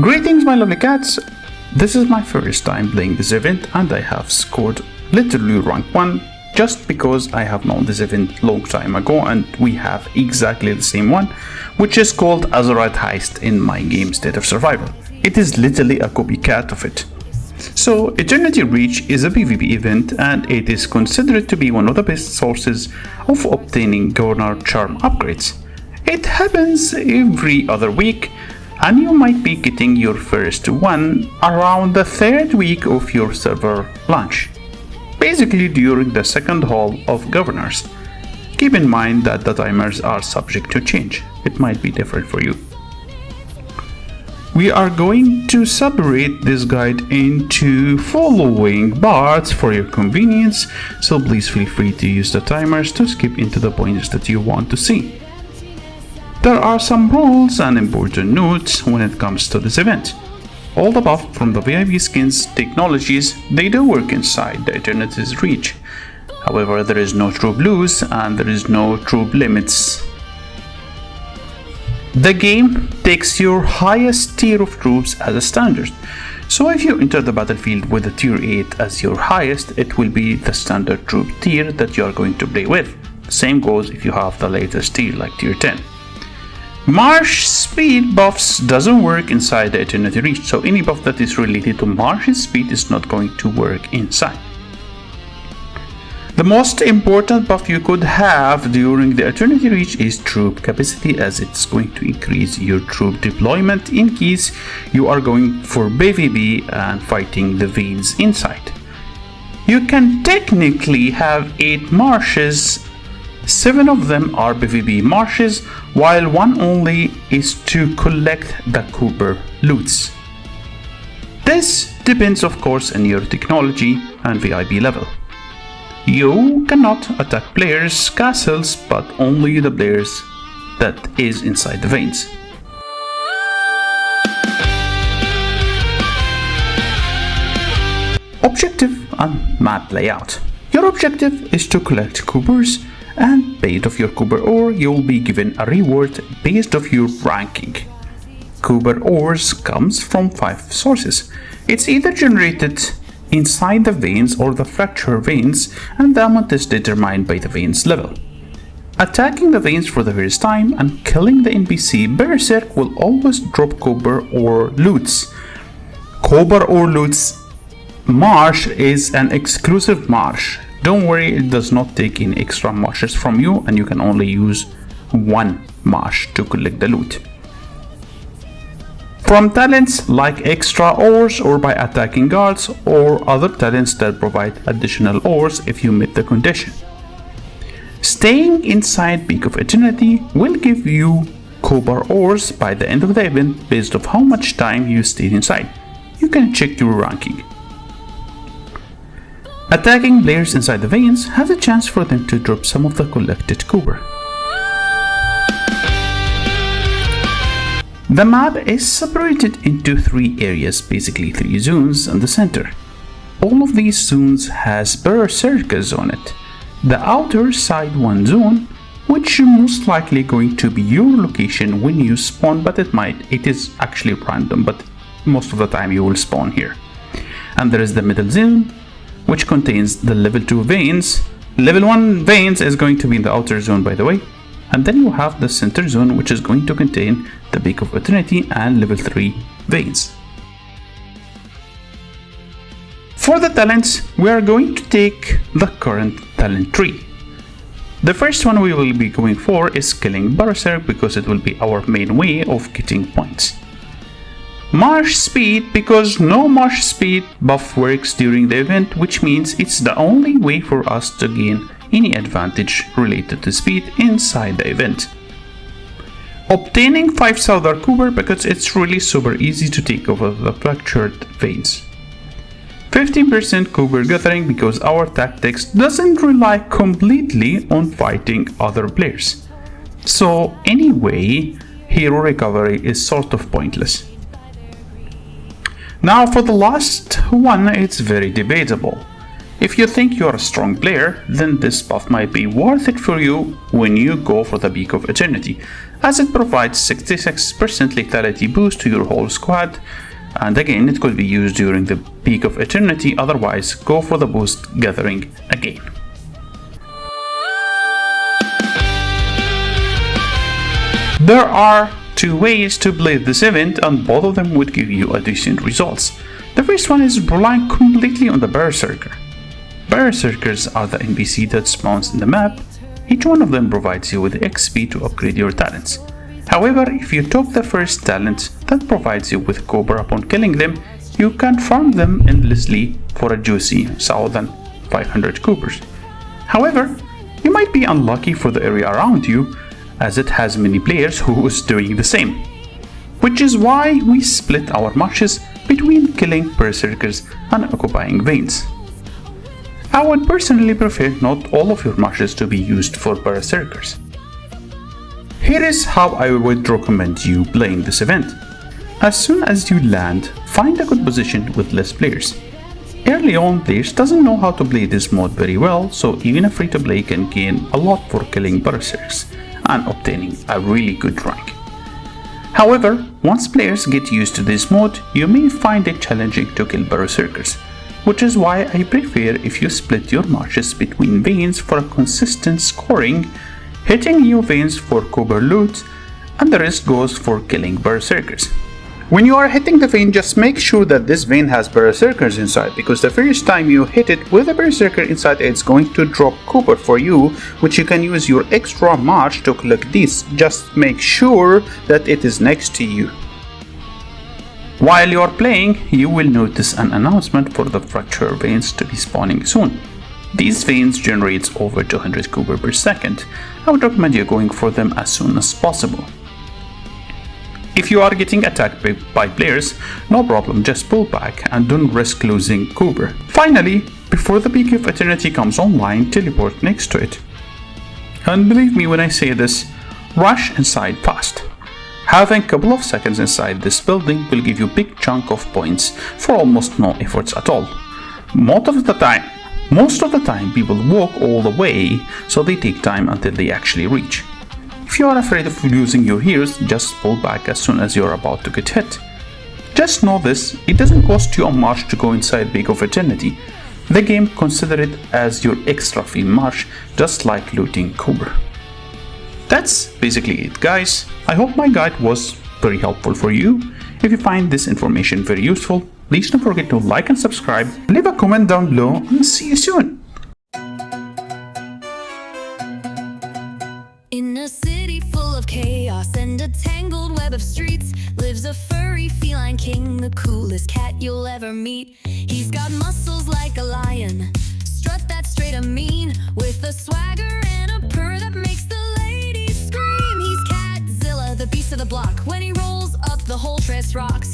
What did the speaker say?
Greetings my lovely cats, this is my first time playing this event and I have scored literally rank 1 just because I have known this event long time ago and we have exactly the same one, which is called Azerite Heist in my game State of Survival. It is literally a copycat of it. So Eternity Reach is a PvP event and it is considered to be one of the best sources of obtaining Governor Charm upgrades. It happens every other week and you might be getting your first one around the 3rd week of your server launch, basically during the 2nd haul of Governors. Keep in mind that the timers are subject to change, it might be different for you. We are going to separate this guide into following parts for your convenience, so please feel free to use the timers to skip into the points that you want to see. There are some rules and important notes when it comes to this event. All the buff from the VIP skins technologies, they do work inside the Eternity's Reach. However, there is no troop loose and there is no troop limits. The game takes your highest tier of troops as a standard. So if you enter the battlefield with a tier 8 as your highest, it will be the standard troop tier that you are going to play with. The same goes if you have the latest tier like tier 10. March speed buffs doesn't work inside the Eternity Reach, so any buff that is related to March's speed is not going to work inside. The most important buff you could have during the Eternity Reach is troop capacity, as it's going to increase your troop deployment in case you are going for PvP and fighting the veins inside. You can technically have 8 marshes, 7 of them are PvP marshes, while 1 only is to collect the Cooper loots. This depends of course on your technology and VIP level. You cannot attack players' castles, but only the players that is inside the veins. Objective and map layout. Your objective is to collect Coopers, and based off your Cooper ore, you will be given a reward based off your ranking. Cooper ores comes from 5 sources. It's either generated inside the veins or the fracture veins, and the amount is determined by the veins level. Attacking the veins for the first time and killing the NPC Berserk will always drop Cooper ore loots. Cooper ore loots marsh is an exclusive marsh. Don't worry, it does not take any extra marshes from you and you can only use 1 marsh to collect the loot. From talents like extra ores or by attacking guards or other talents that provide additional ores if you meet the condition. Staying inside Peak of Eternity will give you Cooper ores by the end of the event based off how much time you stayed inside. You can check your ranking. Attacking players inside the veins has a chance for them to drop some of the collected Cooper. The map is separated into 3 areas, basically 3 zones in the center. All of these zones has berserkers on it. The outer side 1 zone, which is most likely going to be your location when you spawn, but it is actually random, but most of the time you will spawn here. And there is the middle zone, which contains the level 2 veins. Level 1 veins is going to be in the outer zone, by the way. And then you have the center zone, which is going to contain the Peak of Eternity and level 3 veins. For the talents, we are going to take the current talent tree. The first one we will be going for is killing Berserk because it will be our main way of getting points. Marsh speed, because no marsh speed buff works during the event, which means it's the only way for us to gain any advantage related to speed inside the event. Obtaining 5 Souther Cooper because it's really super easy to take over the fractured veins. 15% Cooper gathering because our tactics doesn't rely completely on fighting other players. So anyway, hero recovery is sort of pointless. Now for the last one, it's very debatable. If you think you're a strong player, then this buff might be worth it for you when you go for the Peak of Eternity, as it provides 66% lethality boost to your whole squad, and again it could be used during the Peak of Eternity, otherwise go for the boost gathering again. There are two ways to play this event, and both of them would give you a decent results. The first one is relying completely on the Berserker. Berserkers are the NPC that spawns in the map. Each one of them provides you with XP to upgrade your talents. However, if you took the first talent that provides you with copper upon killing them, you can farm them endlessly for a juicy 1,500 coppers. However, you might be unlucky for the area around you, as it has many players who is doing the same. Which is why we split our matches between killing Berserkers and occupying veins. I would personally prefer not all of your matches to be used for Berserkers. Here is how I would recommend you playing this event. As soon as you land, find a good position with less players. Early on, players doesn't know how to play this mode very well, so even a free-to-play can gain a lot for killing Berserkers and obtaining a really good rank. However, once players get used to this mode, you may find it challenging to kill Berserkers, which is why I prefer if you split your matches between veins for a consistent scoring, hitting new veins for copper loot, and the rest goes for killing Berserkers. When you are hitting the vein, just make sure that this vein has Berserkers inside, because the first time you hit it with a Berserker inside, it's going to drop copper for you, which you can use your extra match to collect these. Just make sure that it is next to you. While you are playing, you will notice an announcement for the fracture veins to be spawning soon. These veins generates over 200 copper per second. I would recommend you going for them as soon as possible. If you are getting attacked by players, no problem, just pull back and don't risk losing copper. Finally, before the Peak of Eternity comes online, teleport next to it. And believe me when I say this, rush inside fast. Having a couple of seconds inside this building will give you a big chunk of points for almost no efforts at all. Most of the time people walk all the way, so they take time until they actually reach. If you are afraid of losing your heroes, just pull back as soon as you are about to get hit. Just know this, it doesn't cost you a march to go inside Peak of Eternity. The game considers it as your extra free march, just like looting copper. That's basically it, guys. I hope my guide was very helpful for you. If you find this information very useful, please don't forget to like and subscribe, leave a comment down below, and see you soon. In a city full of chaos and a tangled web of streets lives a furry feline king, the coolest cat you'll ever meet. He's got muscles like a lion, strut that's straight and mean, with a swagger and a purr that makes the ladies scream. He's Catzilla, the beast of the block. When he rolls up, the whole dress rocks.